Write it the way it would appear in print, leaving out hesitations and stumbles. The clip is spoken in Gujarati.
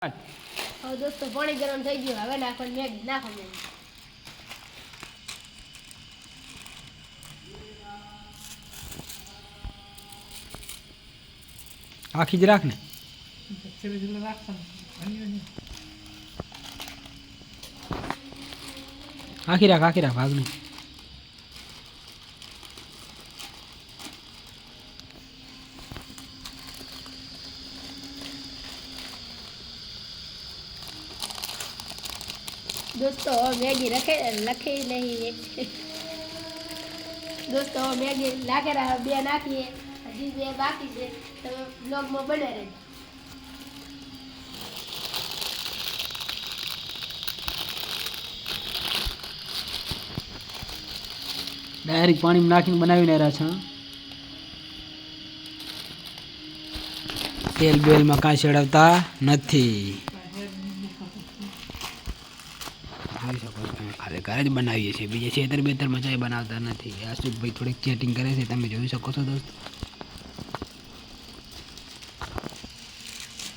હવે દોસ્તો પાણી ગરમ થઈ ગયું. હવે નાખવાનું મેગી. નાખો મેગી. આખી જ રાખ ને. આખી રાખ ભાગનું. દોસ્તો મેગી લખી નહીં. દોસ્તો મેગી નાખેલા બે નાખીએ. હજી બે બાકી છે. તમે બ્લોગમાં બને રહેજો. ડાયરેક્ટ પાણીમાં નાખીને બનાવીને રહ્યા છે. તેલ બેલમાં કાંઈ ચડાવતા નથી. જોઈ શકો છો તમે, ખાલી ઘરે જ બનાવીએ છીએ. બીજે છેતર બેતરમાં ચાય બનાવતા નથી. આશુભાઈ થોડીક ચેટિંગ કરે છે, તમે જોઈ શકો છો દોસ્તો.